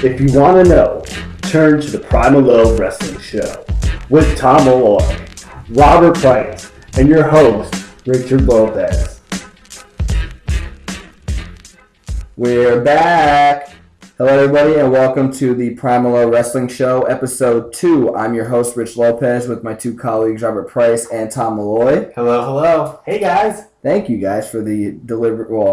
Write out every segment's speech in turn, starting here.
If you want to know, turn to the PriMalLow Wrestling Show with Tom Malloy, Robert Price, and your host, Richard Lopez. We're back. Hello, everybody, and welcome to the PriMalLow Wrestling Show, Episode 2. I'm your host, Rich Lopez, with my two colleagues, Robert Price and Tom Malloy. Hello, hello. Hey, guys. Thank you, guys, for the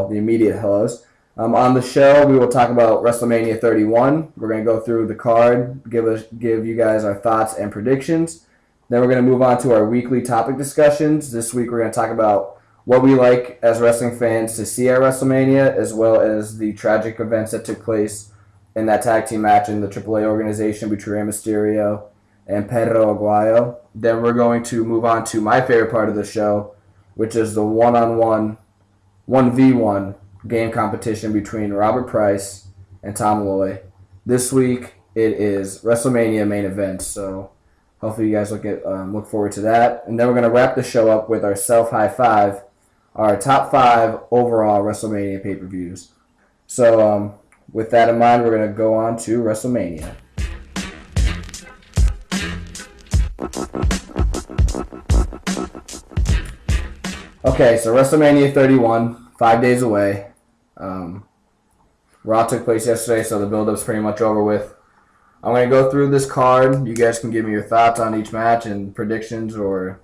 immediate hellos. On the show, we will talk about WrestleMania 31. We're going to go through the card, give you guys our thoughts and predictions. Then we're going to move on to our weekly topic discussions. This week, we're going to talk about what we like as wrestling fans to see at WrestleMania, as well as the tragic events that took place in that tag team match in the AAA organization between Mysterio and Perro Aguayo. Then we're going to move on to my favorite part of the show, which is the one-on-one, 1v1 game competition between Robert Price and Tom Malloy. This week, it is WrestleMania Main Events, so hopefully you guys look forward to that. And then we're going to wrap the show up with our self-high five, our top 5 overall WrestleMania pay-per-views. So with that in mind, we're going to go on to WrestleMania. Okay, so WrestleMania 31, 5 days away. Raw took place yesterday, so the build-up's pretty much over with. I'm going to go through this card. You guys can give me your thoughts on each match and predictions or,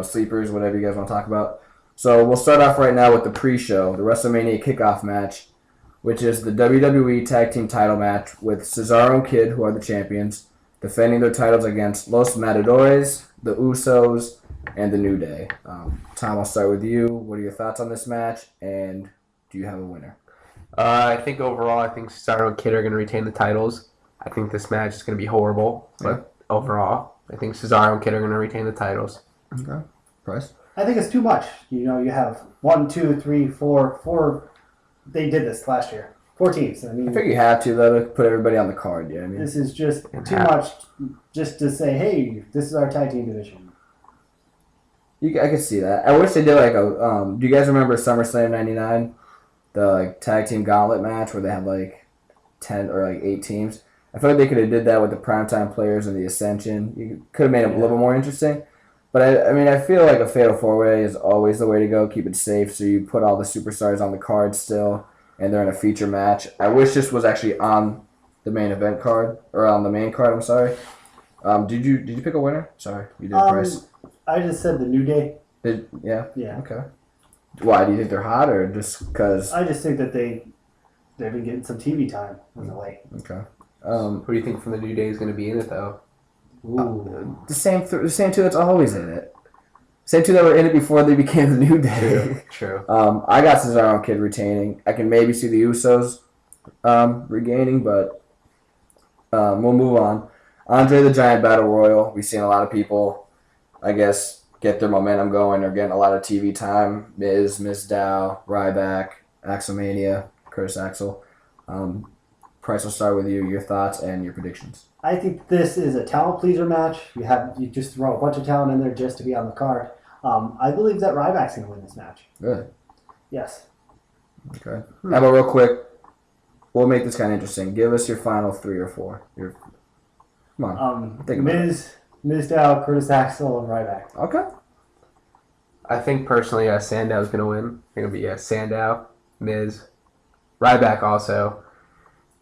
sleepers, whatever you guys want to talk about. So we'll start off right now with the pre-show, the WrestleMania kickoff match, which is the WWE Tag Team title match with Cesaro and Kid, who are the champions, defending their titles against Los Matadores, the Usos, and the New Day. Tom, I'll start with you. What are your thoughts on this match, and do you have a winner? I think Cesaro and Kid are going to retain the titles. I think this match is going to be horrible, but overall, I think Cesaro and Kid are going to retain the titles. Okay. Price? I think it's too much. You have 1, 2, 3, 4. They did this last year. 4 teams. I figure you have to, though, to put everybody on the card. Yeah, this is just too much just to say, hey, this is our tag team division. I could see that. I wish they did do you guys remember SummerSlam 99? The tag team gauntlet match where they had 10 or 8 teams. I feel like they could have did that with the primetime players and the Ascension. You could have made it a little bit more interesting. But I feel like a Fatal 4-Way is always the way to go. Keep it safe, so you put all the superstars on the card still, and they're in a feature match. I wish this was actually on the main event card, or on the main card. I'm sorry. Did you pick a winner? Sorry, you did, Price. I just said the New Day. Yeah. Yeah. Okay. Why do you think they're hot, or just because? I just think that they've been getting some TV time in the way. Okay. Who do you think from the New Day is going to be in it, though? The same two that's always in it. Same two that were in it before they became the New Day. True. I got Cesaro and Kid retaining. I can maybe see the Usos regaining, but we'll move on. Andre the Giant Battle Royal. We've seen a lot of people, I guess, get their momentum going. They're getting a lot of TV time. Miz Dow, Ryback, Axelmania, Curtis Axel. Price, will start with you. Your thoughts and your predictions. I think this is a talent pleaser match. You just throw a bunch of talent in there just to be on the card. I believe that Ryback's going to win this match. Good. Yes. Okay. How about real quick? We'll make this kind of interesting. Give us your final 3 or 4. Come on. Miz Dow, Curtis Axel, and Ryback. Okay. I think personally, Sandow's going to win. I think it'll be Sandow, Miz, Ryback also,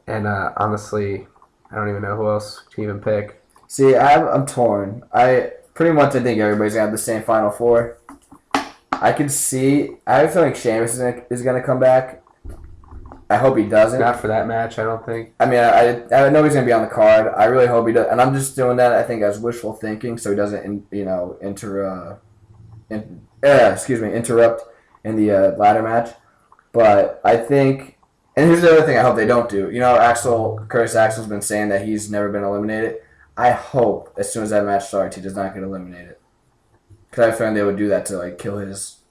and honestly, I don't even know who else to even pick. See, I'm torn. I think everybody's gonna have the same Final 4. I have a feeling Sheamus is gonna come back. I hope he doesn't. Not for that match, I don't think. I know he's gonna be on the card. I really hope he does, and I'm just doing that. I think as wishful thinking, so he doesn't, interrupt in the ladder match. But I think. And here's the other thing I hope they don't do. Curtis Axel's been saying that he's never been eliminated. I hope as soon as that match starts, he does not get eliminated. Because I found they would do that to kill his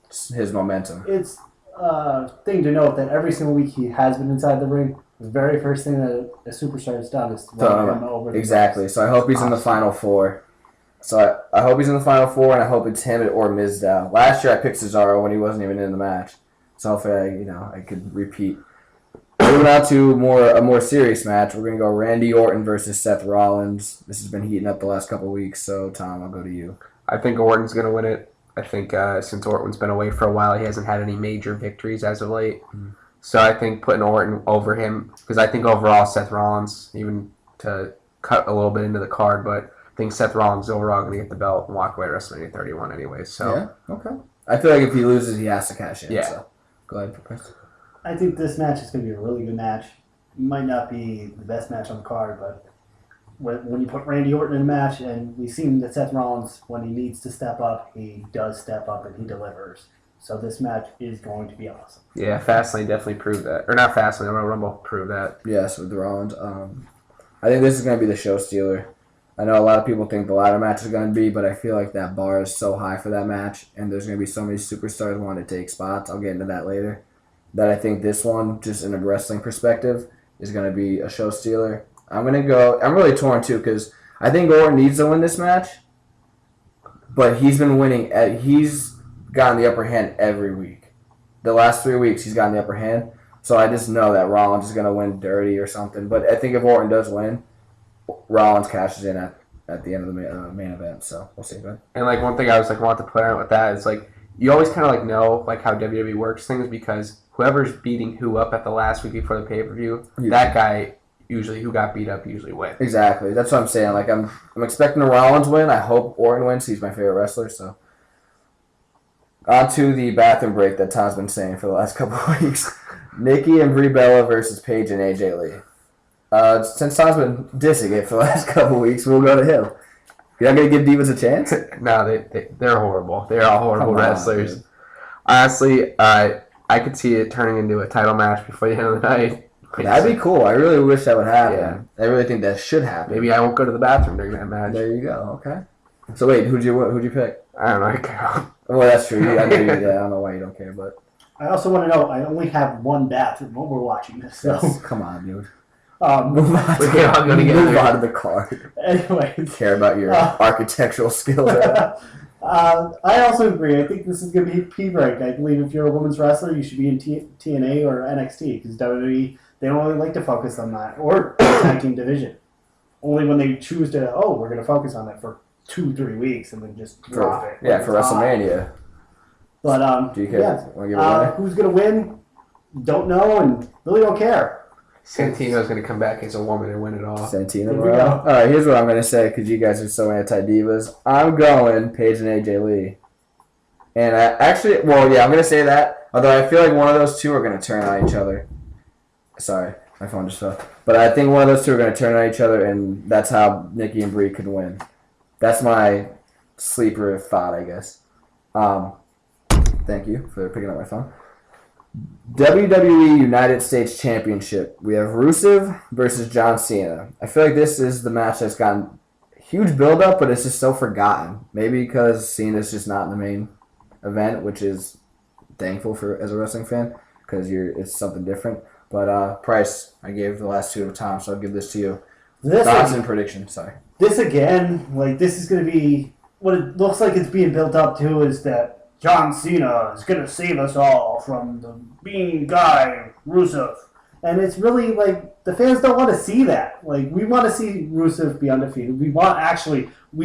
momentum. It's a thing to note that every single week he has been inside the ring. The very first thing that a superstar has done is to run him over. Exactly. So I hope he's in the Final 4. So I hope he's in the Final 4, and I hope it's him or Miz Dow. Last year I picked Cesaro when he wasn't even in the match. So hopefully I could repeat Moving on to a more serious match, we're going to go Randy Orton versus Seth Rollins. This has been heating up the last couple of weeks, so Tom, I'll go to you. I think Orton's going to win it. I think since Orton's been away for a while, he hasn't had any major victories as of late. So I think putting Orton over him, because I think overall Seth Rollins, even to cut a little bit into the card, but I think Seth Rollins is overall going to get the belt and walk away at WrestleMania 31 anyway. So yeah, okay. I feel like if he loses, he has to cash in. Yeah. So go ahead, Chris. I think this match is going to be a really good match. It might not be the best match on the card, but when you put Randy Orton in a match, and we've seen that Seth Rollins, when he needs to step up, he does step up and he delivers. So this match is going to be awesome. Yeah, Fastlane definitely proved that. Or not Fastlane, Royal Rumble proved that. Yes, with Rollins. I think this is going to be the show stealer. I know a lot of people think the ladder match is going to be, but I feel like that bar is so high for that match, and there's going to be so many superstars wanting to take spots. I'll get into that later. That I think this one, just in a wrestling perspective, is going to be a show stealer. I'm really torn too, because I think Orton needs to win this match, but he's been winning. He's gotten the upper hand every week. The last 3 weeks, he's gotten the upper hand. So I just know that Rollins is going to win dirty or something. But I think if Orton does win, Rollins cashes in at the end of the main event. So we'll see. Good. And like one thing I was like want to point out with that is like you always kind of like know like how WWE works things, because whoever's beating who up at the last week before the pay-per-view, that guy usually who got beat up usually wins. Exactly. That's what I'm saying. Like I'm expecting a Rollins win. I hope Orton wins. He's my favorite wrestler. So on to the bathroom break that Tom's been saying for the last couple of weeks. Nikki and Brie Bella versus Paige and AJ Lee. Since Tom's been dissing it for the last couple of weeks, we'll go to him. You're not going to give Divas a chance? No, they're horrible. They're all horrible wrestlers. Dude. Honestly, I could see it turning into a title match before the end of the night. That'd be cool. I really wish that would happen. Yeah. I really think that should happen. Maybe I won't go to the bathroom during that match. There you go. Okay. So wait, who'd you pick? I don't know. I care. Well, that's true. I don't know why you don't care, but I also want to know, I only have one bathroom when we're watching this. So. Come on, dude. Move on to the card. Anyways. Care about your architectural skills. I also agree. I think this is going to be a P-break. I believe if you're a women's wrestler, you should be in TNA or NXT, because WWE, they don't really like to focus on that, or tag team division. Only when they choose to, we're going to focus on that for 2-3 weeks and then just drop it. Yeah, for WrestleMania. But, do you care? Who's going to win? Don't know and really don't care. Santino's going to come back as a woman and win it all. Santino, bro. All right, here's what I'm going to say, because you guys are so anti-divas. I'm going Paige and AJ Lee. And I'm going to say that, although I feel like one of those two are going to turn on each other. Sorry, my phone just fell. But I think one of those two are going to turn on each other, and that's how Nikki and Brie could win. That's my sleeper thought, I guess. Thank you for picking up my phone. WWE United States Championship. We have Rusev versus John Cena. I feel like this is the match that's gotten huge build-up, but it's just so forgotten. Maybe because Cena's just not in the main event, which is thankful for as a wrestling fan, because it's something different. But Price, I gave the last two to Tom, so I'll give this to you. Thoughts and predictions, sorry. This again, this is going to be, what it looks like it's being built up to is that John Cena is going to save us all from the mean guy, Rusev. And it's really the fans don't want to see that. We want to see Rusev be undefeated. We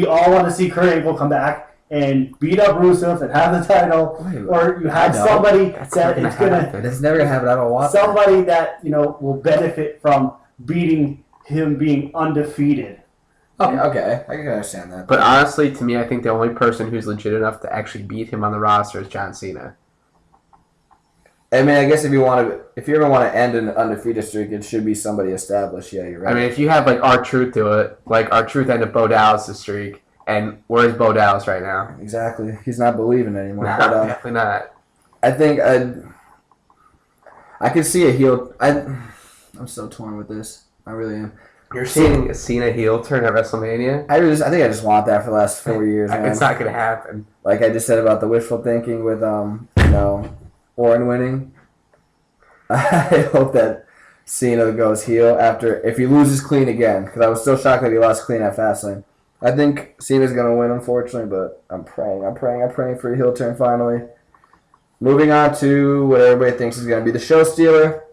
all want to see Kurt Angle come back and beat up Rusev and have the title. Or you have somebody that it's going to... It's never going to happen. I don't want somebody that, will benefit from beating him being undefeated. Okay, I can understand that. But honestly, to me, I think the only person who's legit enough to actually beat him on the roster is John Cena. I mean, I guess if you ever want to end an undefeated streak, it should be somebody established. Yeah, you're right. I mean, if you have R-Truth do it, R-Truth ended Bo Dallas' streak, and where's Bo Dallas right now? Exactly, he's not believing anymore. No, but, definitely not. I think I could see a heel. I'm so torn with this. I really am. You're seeing a Cena heel turn at WrestleMania? I think I just want that for the last 4 years, man. It's not going to happen. Like I just said about the wishful thinking with Orton winning. I hope that Cena goes heel if he loses clean again, because I was still shocked that he lost clean at Fastlane. I think Cena's going to win, unfortunately, but I'm praying for a heel turn finally. Moving on to what everybody thinks is going to be the show stealer.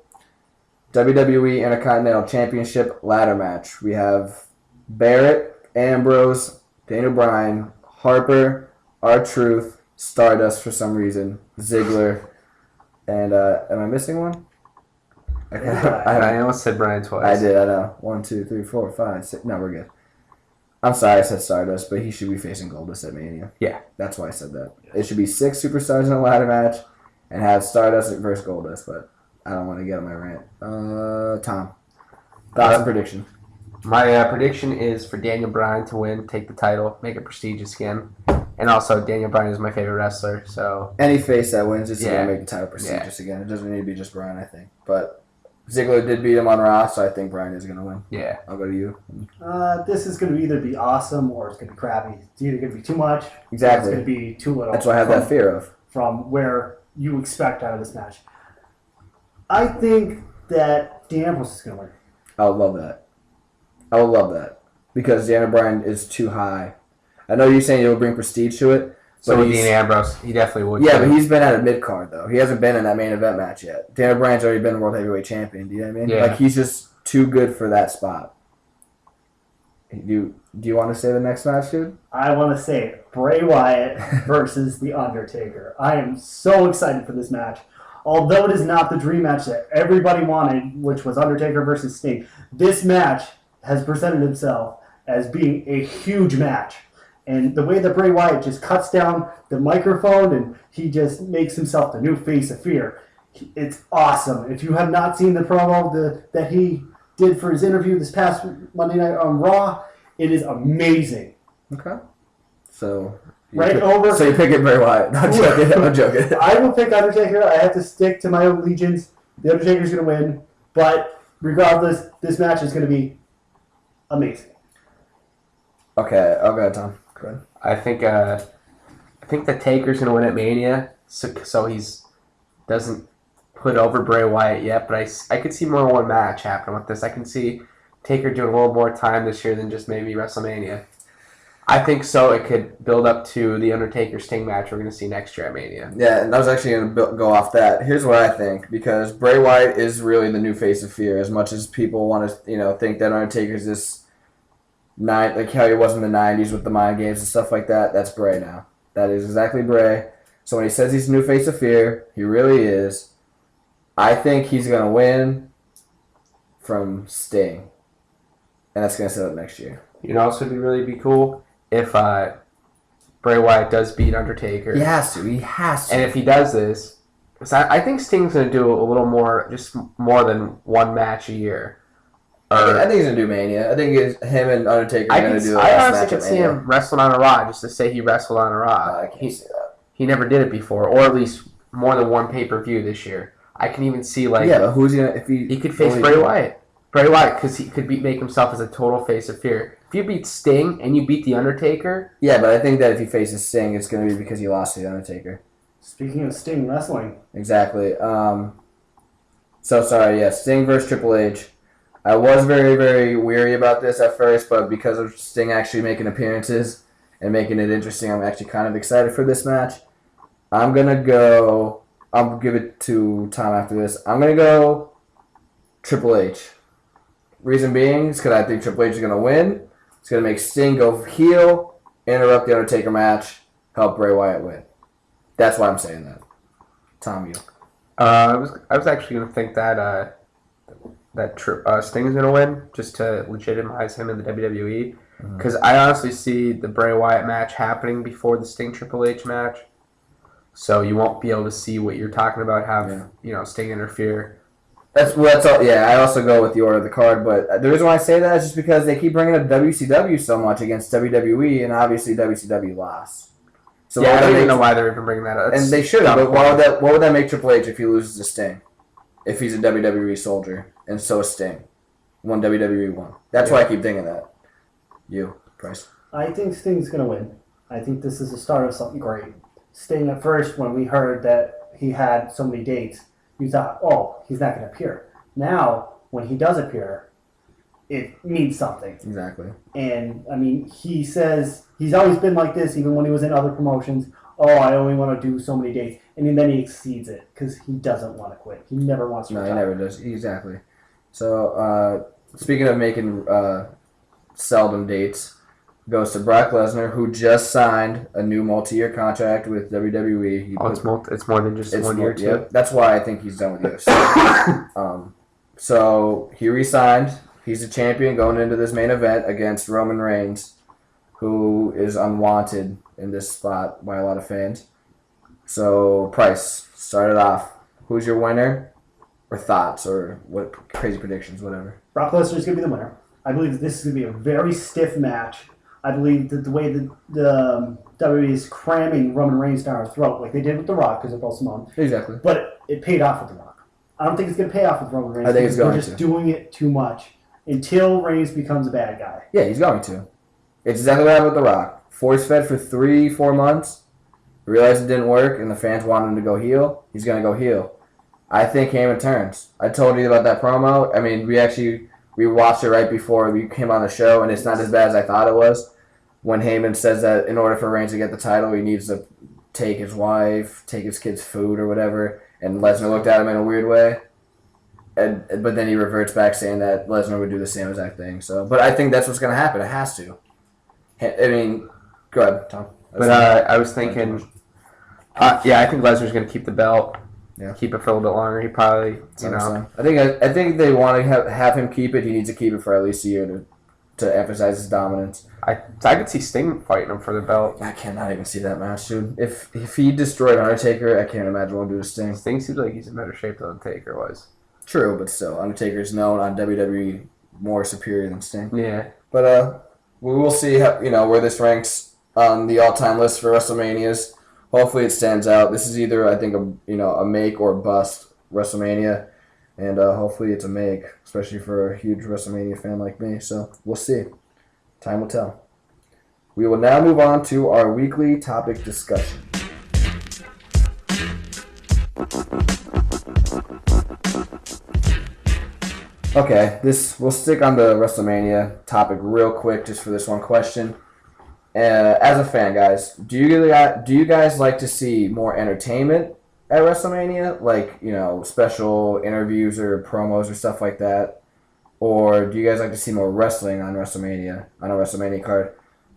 WWE Intercontinental Championship ladder match. We have Barrett, Ambrose, Daniel Bryan, Harper, R-Truth, Stardust for some reason, Ziggler, and am I missing one? I almost said Bryan twice. I did, I know. 1, 2, 3, 4, 5, 6. No, we're good. I'm sorry I said Stardust, but he should be facing Goldust at Mania. Yeah. That's why I said that. It should be 6 superstars in a ladder match and have Stardust versus Goldust, but I don't want to get on my rant. Tom, thoughts and prediction? My prediction is for Daniel Bryan to win, take the title, make it prestigious again. And also, Daniel Bryan is my favorite wrestler, so... Any face that wins is going to make the title prestigious again. It doesn't need to be just Bryan, I think. But Ziggler did beat him on Raw, so I think Bryan is going to win. Yeah. I'll go to you. This is going to either be awesome or it's going to be crappy. It's either going to be too much Exactly. or it's going to be too little. That's what I have that fear of. From where you expect out of this match. I think that Dean Ambrose is going to win. I would love that. I would love that. Because Daniel Bryan is too high. I know you're saying it'll bring prestige to it. So with Dean Ambrose, he definitely would. Yeah, but he's been at a mid-card, though. He hasn't been in that main event match yet. Daniel Bryan's already been World Heavyweight Champion. Do you know what I mean? Yeah. Like, he's just too good for that spot. Do you want to say the next match, dude? I want to say Bray Wyatt versus The Undertaker. I am so excited for this match. Although it is not the dream match that everybody wanted, which was Undertaker versus Sting, this match has presented itself as being a huge match. And the way that Bray Wyatt just cuts down the microphone and he just makes himself the new face of fear, it's awesome. If you have not seen the promo that he did for his interview this past Monday night on Raw, it is amazing. Okay. So you pick it Bray Wyatt. I'm joking. I will pick Undertaker. I have to stick to my allegiance. The Undertaker's going to win. But regardless, this match is going to be amazing. Okay, I'll go, Tom. Go ahead. I think the Taker's going to win at Mania, so he's doesn't put over Bray Wyatt yet, but I could see more than one match happening with this. I can see Taker doing a little more time this year than just maybe WrestleMania. I think so. It could build up to the Undertaker Sting match we're going to see next year at Mania. Yeah, and I was actually going to go off that. Here's what I think, because Bray Wyatt is really the new face of fear. As much as people want to, think that Undertaker's this like how he was in the '90s with the mind games and stuff like that. That's Bray now. That is exactly Bray. So when he says he's the new face of fear, he really is. I think he's going to win from Sting, and that's going to set up next year. You know, also would really be cool if Bray Wyatt does beat Undertaker. He has to. And if he does this, because I think Sting's going to do a little more, just more than one match a year. I think he's going to do Mania. I think him and Undertaker are going to do the I last honestly match could at see Mania. him wrestling on a Raw just to say he wrestled on a Raw. I can't see that. He never did it before, or at least more than one pay-per-view this year. I can even see, Yeah, but who's going to... if he could face Bray Wyatt. Bray Wyatt, because he could make himself as a total face of fear. If you beat Sting and you beat The Undertaker... Yeah, but I think that if he faces Sting, it's going to be because he lost to The Undertaker. Speaking of Sting wrestling. Exactly. Sting versus Triple H. I was very, very weary about this at first, but because of Sting actually making appearances and making it interesting, I'm actually kind of excited for this match. I'm going to go... I'll give it to Tom after this. I'm going to go Triple H. Reason being is because I think Triple H is going to win. It's going to make Sting go heel, interrupt the Undertaker match, help Bray Wyatt win. That's why I'm saying that. Tom, you. I was actually going to think that Sting is going to win, just to legitimize him in the WWE. Because I honestly see the Bray Wyatt match happening before the Sting Triple H match. So you won't be able to see what you're talking about, Sting interfere. That's all. Yeah, I also go with the order of the card, but the reason why I say that is just because they keep bringing up WCW so much against WWE, and obviously WCW lost. So I don't even know why they're even bringing that up. And they should have, but what would that make Triple H if he loses to Sting? If he's a WWE soldier, and so is Sting. WWE won. That's why I keep thinking that. You, Price. I think Sting's going to win. I think this is the start of something great. Sting, at first, when we heard that he had so many dates, we thought, he's not going to appear. Now, when he does appear, it means something. Exactly. And, he says, he's always been like this, even when he was in other promotions. I only want to do so many dates. And then he exceeds it, because he doesn't want to quit. He never wants to retire. He never does. Exactly. So, speaking of making seldom dates, goes to Brock Lesnar, who just signed a new multi-year contract with WWE. It's more than just 1 year, too. Yep, that's why I think he's done with UFC. So he re-signed. He's a champion going into this main event against Roman Reigns, who is unwanted in this spot by a lot of fans. So, Price, start it off. Who's your winner? Or thoughts, or what crazy predictions, whatever. Brock Lesnar is going to be the winner. I believe that this is going to be a very stiff match. I believe that the way that the WWE is cramming Roman Reigns down our throat, like they did with The Rock, because they're both Simone. Exactly. But it paid off with The Rock. I don't think it's going to pay off with Roman Reigns. I think it's going to. They're just doing it too much until Reigns becomes a bad guy. Yeah, he's going to. It's exactly what happened with The Rock. Force-fed for 3-4 months, realized it didn't work, and the fans wanted him to go heel. He's going to go heel. I think Heyman turns. I told you about that promo. I mean, we watched it right before we came on the show, and it's not as bad as I thought it was. When Heyman says that in order for Reigns to get the title, he needs to take his wife, take his kids' food or whatever, and Lesnar looked at him in a weird way. But then he reverts back saying that Lesnar would do the same exact thing. So, but I think that's what's going to happen. It has to. I mean, go ahead, Tom. But I was thinking, I think Lesnar's going to keep the belt. Yeah. Keep it for a little bit longer. He probably, I think they want to have him keep it. He needs to keep it for at least a year to emphasize his dominance. I could see Sting fighting him for the belt. I cannot even see that match, dude. If he destroyed Undertaker, I can't imagine what he'll do to Sting. Sting seems like he's in better shape than Undertaker was. True, but still, Undertaker's known on WWE more superior than Sting. Yeah. But we will see how, where this ranks on the all-time list for WrestleManias. Hopefully it stands out. This is either, I think, a make or bust WrestleMania, and hopefully it's a make, especially for a huge WrestleMania fan like me. So we'll see. Time will tell. We will now move on to our weekly topic discussion. Okay, we'll stick on the WrestleMania topic real quick just for this one question. As a fan, guys, do you guys like to see more entertainment at WrestleMania, like special interviews or promos or stuff like that, or do you guys like to see more wrestling on WrestleMania on a WrestleMania card?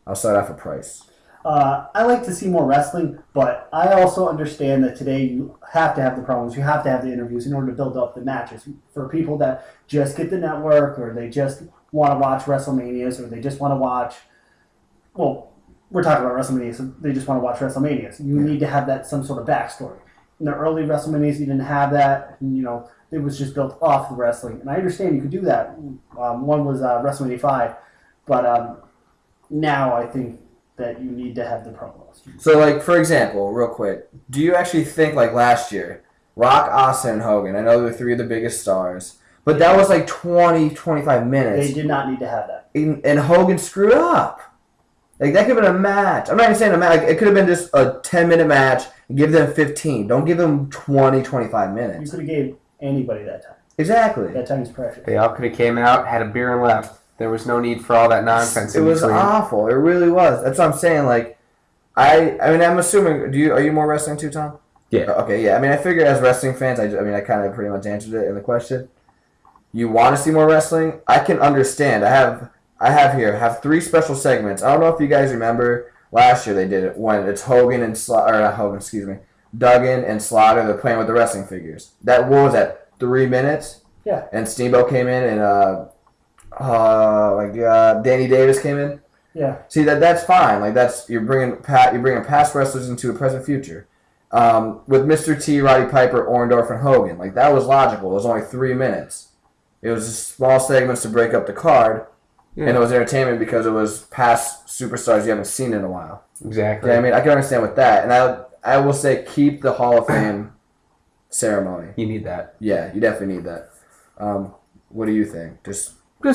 I'll start off with Price. I like to see more wrestling, but I also understand that today you have to have the promos, you have to have the interviews in order to build up the matches. For people that just get the network, or they just want to watch WrestleManias, or they just want to watch, well, we're talking about WrestleMania, so they just want to watch WrestleManias. You need to have that some sort of backstory. In the early WrestleManias, you didn't have that. And, it was just built off the wrestling. And I understand you could do that. One was WrestleMania 5, but now I think that you need to have the promos. So, like, for example, real quick, do you actually think, like last year, Rock, Austin, and Hogan, I know they're three of the biggest stars, but that was like 20, 25 minutes. They did not need to have that. And Hogan screwed up. Like, that could have been a match. I'm not even saying a match. Like, it could have been just a 10-minute match and give them 15. Don't give them 20, 25 minutes. You could have gave anybody that time. Exactly. That time is precious. They all could have came out, had a beer, and left. There was no need for all that nonsense. It was awful. It really was. That's what I'm saying. Like, I mean, I'm assuming. Are you more wrestling too, Tom? Yeah. Okay. Yeah. I mean, I figure as wrestling fans, I kind of pretty much answered it in the question. You want to see more wrestling? I can understand. I have 3 special segments. I don't know if you guys remember last year they did it when it's Hogan and Duggan and Slaughter. They're playing with the wrestling figures. What was that? 3 minutes. Yeah. And Steamboat came in and oh my God, Danny Davis came in. Yeah. See that's fine. Like you're bringing past wrestlers into a present future. With Mr. T, Roddy Piper, Orndorff, and Hogan, like that was logical. It was only 3 minutes. It was just small segments to break up the card, and it was entertainment because it was past superstars you haven't seen in a while. Exactly. Yeah, I mean, I can understand with that, and I will say keep the Hall of Fame ceremony. You need that. Yeah, you definitely need that. What do you think?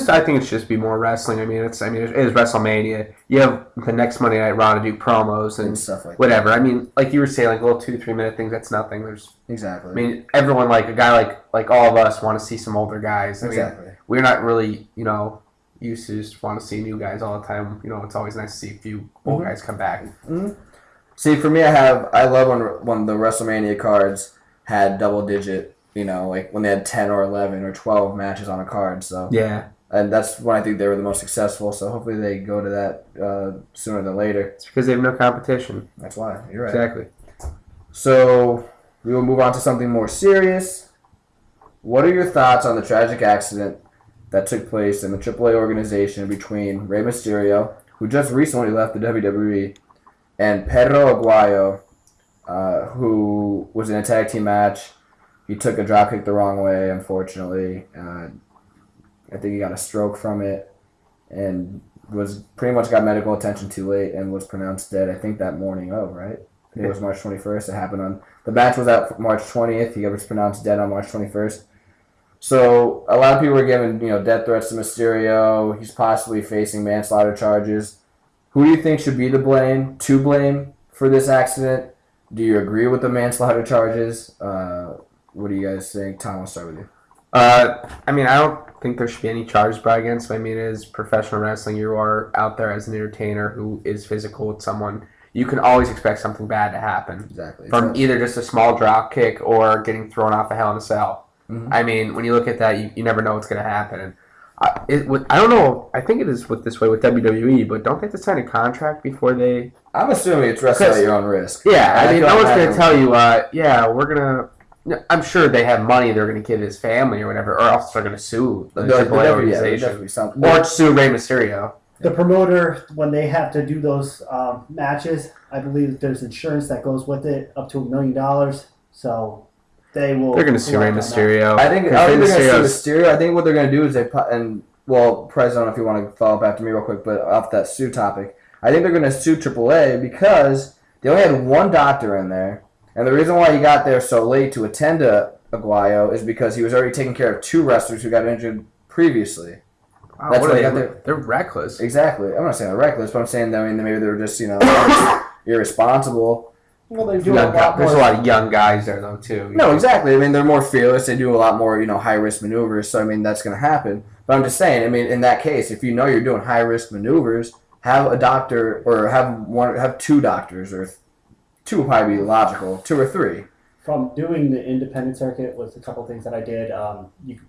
I think it should just be more wrestling. It is WrestleMania. You have the next Monday Night Raw to do promos and stuff like whatever. that. I mean, like you were saying, like little 2-3 minute things. That's nothing. Exactly. I mean, everyone, like a guy like all of us, want to see some older guys. Exactly. We're not really, used to just want to see new guys all the time. It's always nice to see a few old guys come back. Mm-hmm. See, for me, I love when the WrestleMania cards had double-digit like when they had 10 or 11 or 12 matches on a card. So Yeah. And that's when I think they were the most successful. So hopefully they go to that sooner than later. It's because they have no competition. That's why. You're right. Exactly. So we will move on to something more serious. What are your thoughts on the tragic accident that took place in the AAA organization between Rey Mysterio, who just recently left the WWE, and Perro Aguayo, who was in a tag team match? He took a dropkick the wrong way, unfortunately. I think he got a stroke from it and was pretty much got medical attention too late and was pronounced dead, I think, that morning of, right? I think it was March 21st. It happened on... The match was out March 20th. He was pronounced dead on March 21st. So a lot of people were giving, death threats to Mysterio. He's possibly facing manslaughter charges. Who do you think should be to blame for this accident? Do you agree with the manslaughter charges? What do you guys think? Tom, I'll start with you. I don't think there should be any charges brought against him. It is professional wrestling. You are out there as an entertainer who is physical with someone. You can always expect something bad to happen. Exactly. From either just a small drop kick or getting thrown off a Hell in a Cell. Mm-hmm. When you look at that, you never know what's going to happen. And I don't know. I think it is this way with WWE, but don't they have to sign a contract before they... I'm assuming it's wrestling at your own risk. Yeah, no one's going to tell you, we're going to... I'm sure they have money they're going to give his family or whatever, or else they're going to sue the AAA organization. Or sue Rey Mysterio. The promoter, when they have to do those matches, I believe there's insurance that goes with it, up to $1 million. So they will... They're going to sue Rey Mysterio. I think they're going to sue Mysterio. I think what they're going to do is Price, I don't know if you want to follow up after me real quick, but off that sue topic, I think they're going to sue AAA because they only had one doctor in there. And the reason why he got there so late to attend to Aguayo is because he was already taking care of 2 wrestlers who got injured previously. Wow, that's why they're reckless. Exactly. I'm not saying they're reckless, but I'm saying that maybe they're just irresponsible. Well, they do a lot There's a lot of young guys there though too. No, exactly. They're more fearless. They do a lot more high risk maneuvers. So that's going to happen. But I'm just saying. In that case, if you know you're doing high risk maneuvers, have a doctor or have 2 doctors or 2 would probably be logical. 2 or 3. From doing the independent circuit was a couple things that I did.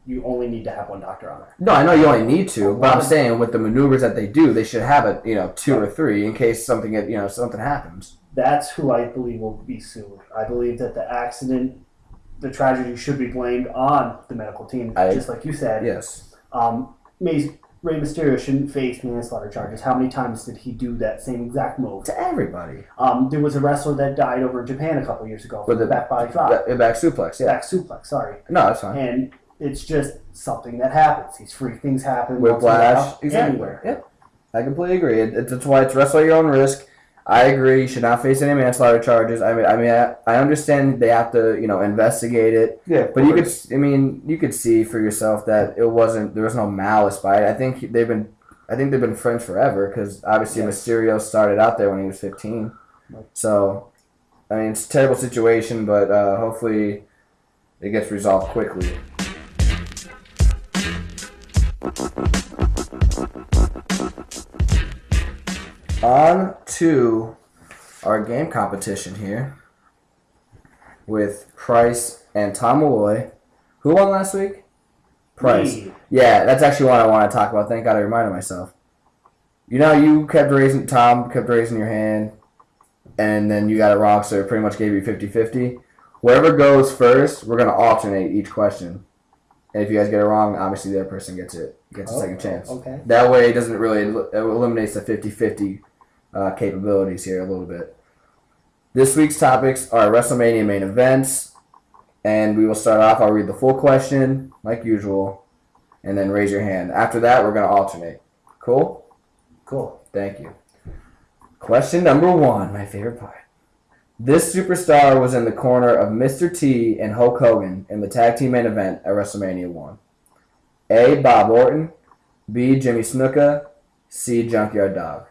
You only need to have 1 doctor on there. No, I know you only need to, but I'm saying with the maneuvers that they do, they should have 2 or 3 in case something happens. That's who I believe will be sued. I believe that the accident, the tragedy, should be blamed on the medical team, just like you said. Yes. Rey Mysterio shouldn't face manslaughter charges. How many times did he do that same exact move? To everybody. There was a wrestler that died over in Japan a couple years ago. With the back body drop. Back suplex, yeah. Back suplex, sorry. No, that's fine. And it's just something that happens. These freak things happen. Whiplash. Exactly. Anywhere. Yep. I completely agree. That's why it's wrestle at your own risk. I agree. You should not face any manslaughter charges. I understand they have to, investigate it. Yeah. But you could see for yourself that there was no malice by it. I think they've been friends forever because obviously Mysterio started out there when he was 15. So, it's a terrible situation, but hopefully it gets resolved quickly. On to our game competition here with Price and Tom Malloy. Who won last week? Price. Me. Yeah, that's actually what I want to talk about. Thank God I reminded myself. You kept raising your hand, and then you got it wrong, so it pretty much gave you 50-50. Whoever goes first, we're going to alternate each question. And if you guys get it wrong, obviously the other person gets a second chance. Okay. That way it doesn't really it eliminates the 50-50 capabilities here a little bit. This week's topics are WrestleMania main events, and we will start off. I'll read the full question, like usual, and then raise your hand. After that, we're going to alternate. Cool? Cool. Thank you. Question number 1, my favorite part. This superstar was in the corner of Mr. T and Hulk Hogan in the tag team main event at WrestleMania 1. A. Bob Orton. B. Jimmy Snuka. C. Junkyard Dog.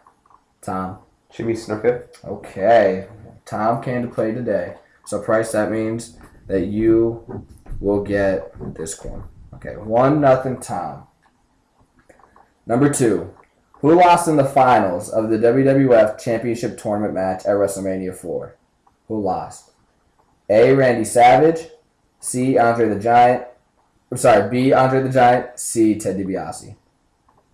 Tom. Jimmy Snuka. Okay. Tom came to play today. So, Price, that means that you will get this one. Okay, 1-0 Tom. Number 2. Who lost in the finals of the WWF Championship Tournament match at WrestleMania 4? Who lost? A. Randy Savage. C. Andre the Giant. I'm sorry, B. Andre the Giant. C. Ted DiBiase.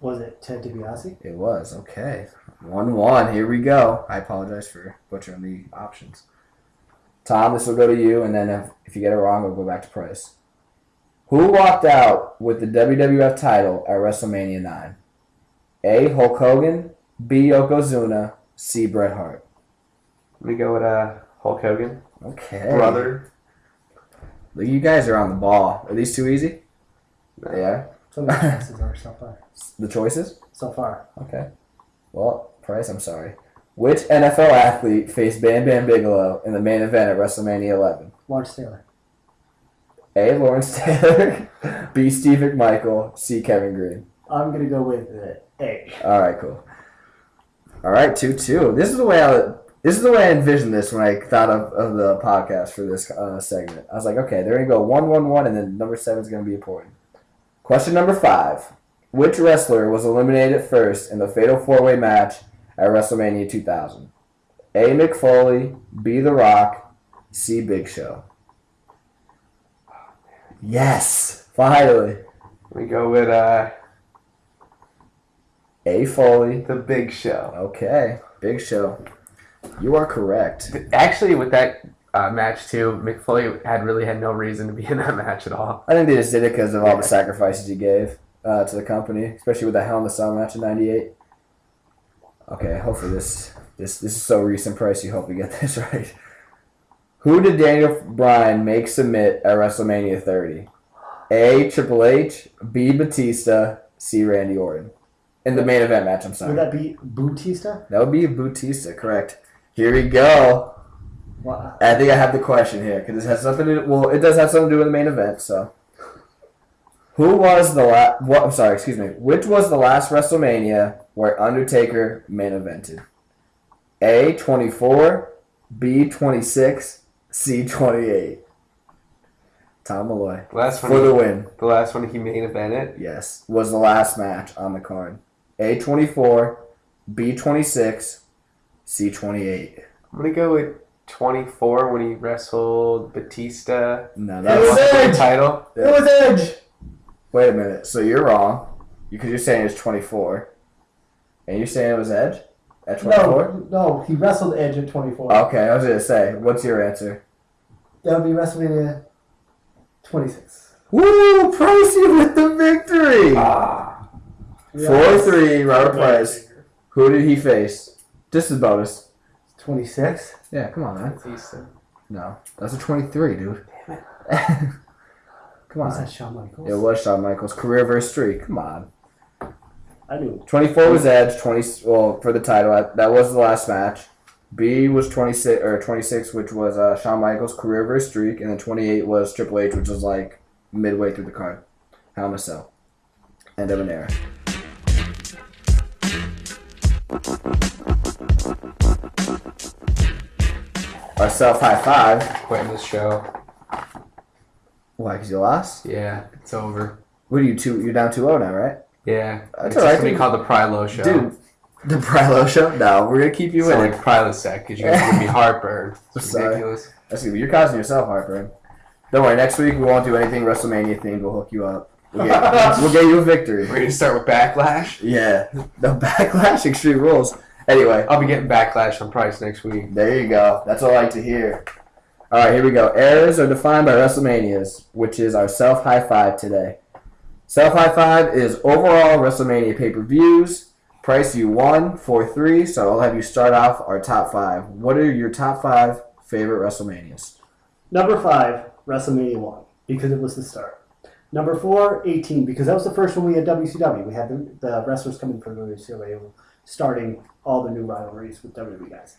Was it Ted DiBiase? It was. Okay. 1-1. Here we go. I apologize for butchering the options. Tom, this will go to you, and then if you get it wrong, we'll go back to Price. Who walked out with the WWF title at WrestleMania 9? A. Hulk Hogan. B. Yokozuna. C. Bret Hart. Let me go with Hulk Hogan. Okay. Brother. Look, you guys are on the ball. Are these too easy? No. Yeah. Some of the choices are so far. The choices? So far. Okay. Well, Price, I'm sorry. Which NFL athlete faced Bam Bam Bigelow in the main event at WrestleMania 11? Lawrence Taylor. A. Lawrence Taylor. B. Steve McMichael. C. Kevin Green. I'm going to go with A. All right, cool. All right, 2-2. This is the way I envisioned this when I thought of the podcast for this segment. I was like, okay, they're going to go 1-1-1, and then number 7 is going to be important. Question number 5. Which wrestler was eliminated first in the Fatal 4-Way match at WrestleMania 2000? A. Mick Foley, B. The Rock, C. Big Show. Yes, finally. Let me go with A. Foley. the Big Show. Okay, Big Show. You are correct. Actually, with that match too, Mick Foley really had no reason to be in that match at all. I think they just did it because of all the sacrifices he gave to the company, especially with the Hell in the Cell match in '98. Okay, hopefully this is so recent, Price. You hope we get this right. Who did Daniel Bryan make submit at WrestleMania 30? A. Triple H, B. Batista, C. Randy Orton. In the main event match, I'm sorry. Would that be Bautista? That would be Batista, correct. Here we go. Wow. I think I have the question here because it has something to do. Well, it does have something to do with the main event. So, who was the last? What? I'm sorry. Excuse me. Which was the last WrestleMania where Undertaker main evented? A. 24, B. 26, C. 28. Tom Malloy Last one for the win. The last one he main evented. Yes, was the last match on the card. A. 24, B. 26, C. 28. I'm gonna go with 24 when he wrestled Batista. No, It that was was Edge. the title. It was Edge. Wait a minute. So you're wrong because you're saying it's 24, and you're saying it was Edge at 24. No, he wrestled Edge at 24. Okay, I was gonna say, what's your answer? That would be WrestleMania 26. Woo! Pricey with the victory. Ah, 4-3, Robert Price. Who did he face? Just a bonus. 26? Yeah, come on, man. Batista. No, that's a 23, dude. Damn it. Come Was on. that Shawn Michaels? It was Shawn Michaels' career versus streak. Come on. I knew. 24 was Edge. 20. Well, for the title, that was the last match. B was 26, which was Shawn Michaels' career versus streak, and then 28 was Triple H, which was like midway through the card. Hell in a Cell. End of an era. Our self high five. Quitting this show. Why? Because you lost? Yeah, it's over. What are you two? You're down 2-0 now, right? Oh, Yeah, That's it's all just right, gonna be dude. called the PriMalLow Show. Dude, the PriMalLow Show? No, we're gonna keep you so in like it. Prilosec, because you guys are gonna be heartburn. It's Sorry. ridiculous. That's gonna be, you're causing yourself heartburn. Don't worry. Next week we won't do anything WrestleMania themed. We'll hook you up. We'll get you a victory. We're gonna start with Backlash. Yeah, the Backlash Extreme Rules. Anyway, I'll be getting Backlash on Price next week. there you go. That's what I like to hear. All right, here we go. Eras are defined by WrestleManias, which is our self high five today. Self high five is overall WrestleMania pay-per-views. Price, you won 4-3, so I'll have you start off our top 5. What are your top 5 favorite WrestleManias? Number 5, WrestleMania 1, because it was the start. Number 4, 18, because that was the first one we had WCW. We had the wrestlers coming from WCW, starting all the new rivalries with WWE guys.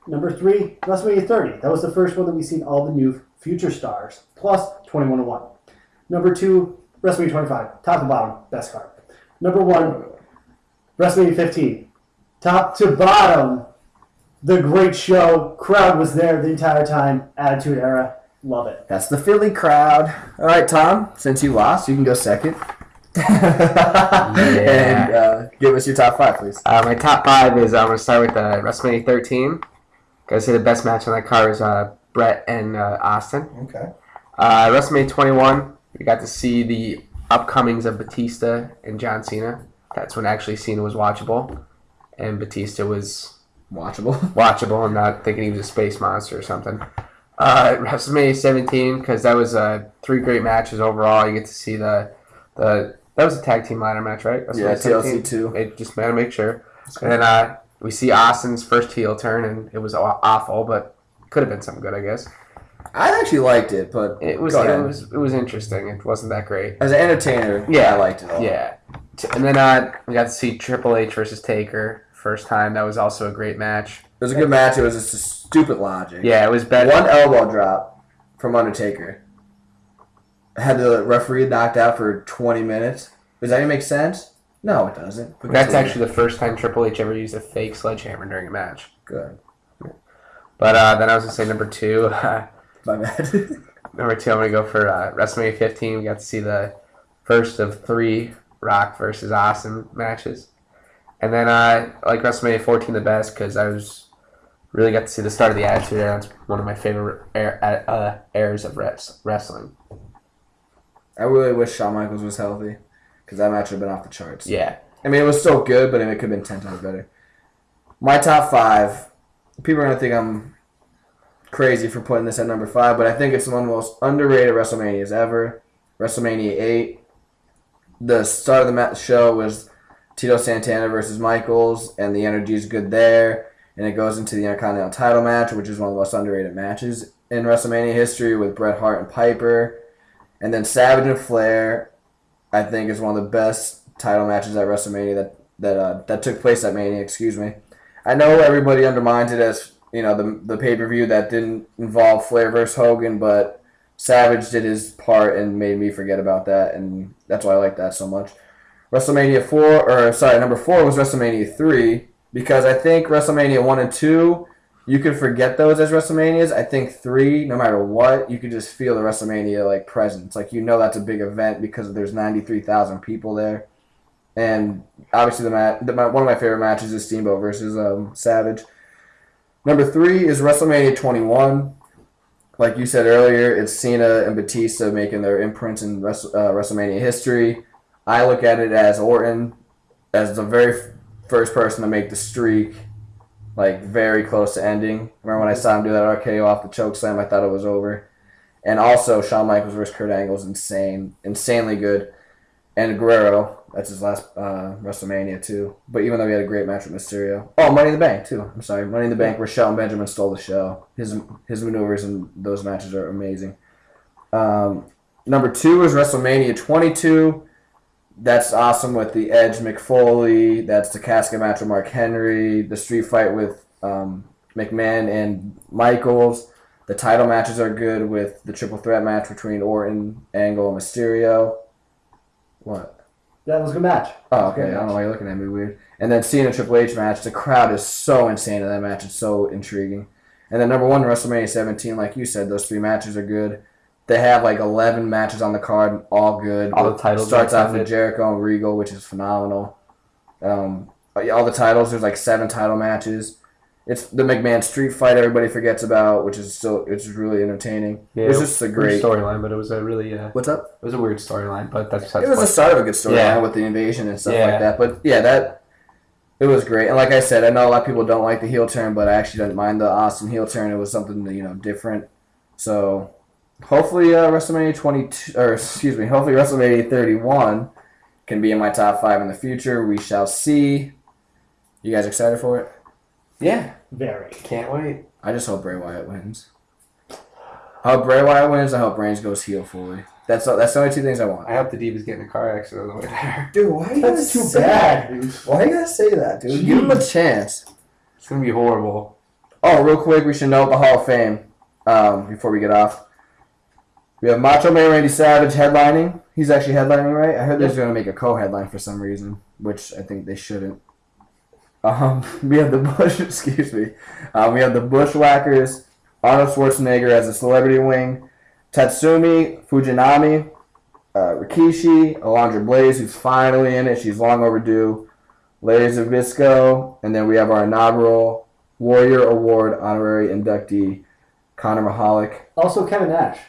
Number 3, WrestleMania 30. That was the first one that we seen all the new future stars, plus 21-1. Number 2, WrestleMania 25. Top to bottom, best card. Number 1, WrestleMania 15. Top to bottom, the great show. Crowd was there the entire time. Attitude Era. Love it. That's the Philly crowd. All right, Tom, since you lost, you can go second. And give us your top 5, please. My top 5 is I'm gonna start with WrestleMania 13. Gotta say the best match on that card is Brett and Austin. Okay. WrestleMania 21, we got to see the upcomings of Batista and John Cena. That's when actually Cena was watchable, and Batista was watchable, and not thinking he was a space monster or something. WrestleMania 17, because that was 3 great matches overall. You get to see that was a tag team ladder match, right? Yeah, TLC 2. It just had to make sure. And then we see Austin's first heel turn, and it was awful, but could have been something good, I guess. I actually liked it, but it was interesting. It wasn't that great. As an entertainer, I liked it all. Yeah. And then we got to see Triple H versus Taker first time. That was also a great match. It was a good match. It was just a stupid logic. Yeah, it was better. One elbow drop from Undertaker. Had the referee knocked out for 20 minutes. Does that even make sense? No, it doesn't. That's actually the first time Triple H ever used a fake sledgehammer during a match. Good. But then I was going to say number 2. My bad. Number 2, I'm going to go for WrestleMania 15. We got to see the first of 3 Rock versus Austin matches. And then I like WrestleMania 14 the best because I really got to see the start of the Attitude Era. It's one of my favorite eras of wrestling. I really wish Shawn Michaels was healthy because that match would have been off the charts. Yeah. I mean, it was still good, but it could have been 10 times better. My top 5, people are going to think I'm crazy for putting this at number 5, but I think it's one of the most underrated WrestleManias ever. WrestleMania 8. The start of the show was Tito Santana versus Michaels, and the energy is good there. And it goes into the Intercontinental title match, which is one of the most underrated matches in WrestleMania history with Bret Hart and Piper. And then Savage and Flair, I think, is one of the best title matches at WrestleMania that took place at Mania. Excuse me. I know everybody undermines it as the pay-per-view that didn't involve Flair versus Hogan, but Savage did his part and made me forget about that, and that's why I like that so much. Number 4 was WrestleMania 3, because I think WrestleMania 1 and 2, you could forget those as WrestleManias. I think 3, no matter what, you could just feel the WrestleMania presence. That's a big event because there's 93,000 people there. And obviously one of my favorite matches is Steamboat versus Savage. Number 3 is WrestleMania 21. Like you said earlier, it's Cena and Batista making their imprints in WrestleMania history. I look at it as Orton as the very first person to make the streak very close to ending. Remember when I saw him do that RKO off the chokeslam, I thought it was over. And also, Shawn Michaels versus Kurt Angle is insanely good. And Guerrero, that's his last WrestleMania too. But even though he had a great match with Mysterio. Oh, Money in the Bank too. I'm sorry, Money in the Bank where Shelton Benjamin stole the show. His maneuvers in those matches are amazing. Number 2 is WrestleMania 22. That's awesome with the Edge McFoley. That's the casket match with Mark Henry. The street fight with McMahon and Michaels. The title matches are good with the triple threat match between Orton, Angle, and Mysterio. What? That was a good match. Oh, okay. I don't know why you're looking at me weird. And then Cena Triple H match. The crowd is so insane in that match. It's so intriguing. And then number 1, WrestleMania 17, like you said, those 3 matches are good. They have 11 matches on the card, all good. All the titles. Starts off with Jericho and Regal, which is phenomenal. All the titles, there's 7 title matches. It's the McMahon street fight everybody forgets about, which is it's really entertaining. Yeah, it was just a great storyline, but it was a really What's up? It was a weird storyline, but that's it was the start of a good storyline with the invasion and stuff like that. But yeah, it was great. And like I said, I know a lot of people don't like the heel turn, but I actually didn't mind the Austin heel turn. It was something different. So hopefully WrestleMania 22, hopefully WrestleMania 31 can be in my top 5 in the future. We shall see. You guys excited for it? Yeah. Very. Can't wait. I just hope Bray Wyatt wins. I hope Bray Wyatt wins. I hope Reigns goes heel fully. That's the only 2 things I want. I hope the Divas get in a car accident on the way there. Dude, why are you That's too bad, dude. Why you gotta say that, dude? Give him a chance. It's gonna be horrible. Oh, real quick, we should note the Hall of Fame before we get off. We have Macho Man Randy Savage headlining. He's actually headlining, right? I heard they're going to make a co-headline for some reason, which I think they shouldn't. We have the we have the Bushwhackers, Arnold Schwarzenegger as a celebrity wing, Tatsumi Fujinami, Rikishi, Alondra Blaze, who's finally in it. She's long overdue. Ladies of Visco, and then we have our inaugural Warrior Award honorary inductee, Conor Mahalik. Also Kevin Nash.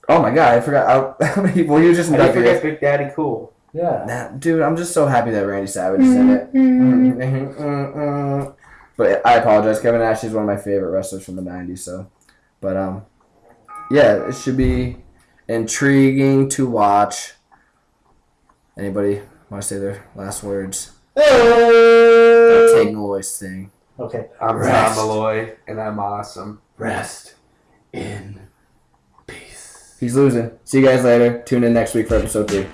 Oh my god, I forgot. Well, he was just I didn't inducted. forget Big Daddy Cool. Yeah. Nah, dude, I'm just so happy that Randy Savage is in it. But I apologize. Kevin Nash is one of my favorite wrestlers from the 90s. So, but yeah, it should be intriguing to watch. Anybody want to say their last words? Take Malloy's thing. Okay. I'm Rest. Tom Malloy, and I'm awesome. Rest in peace. He's losing. See you guys later. Tune in next week for episode 3.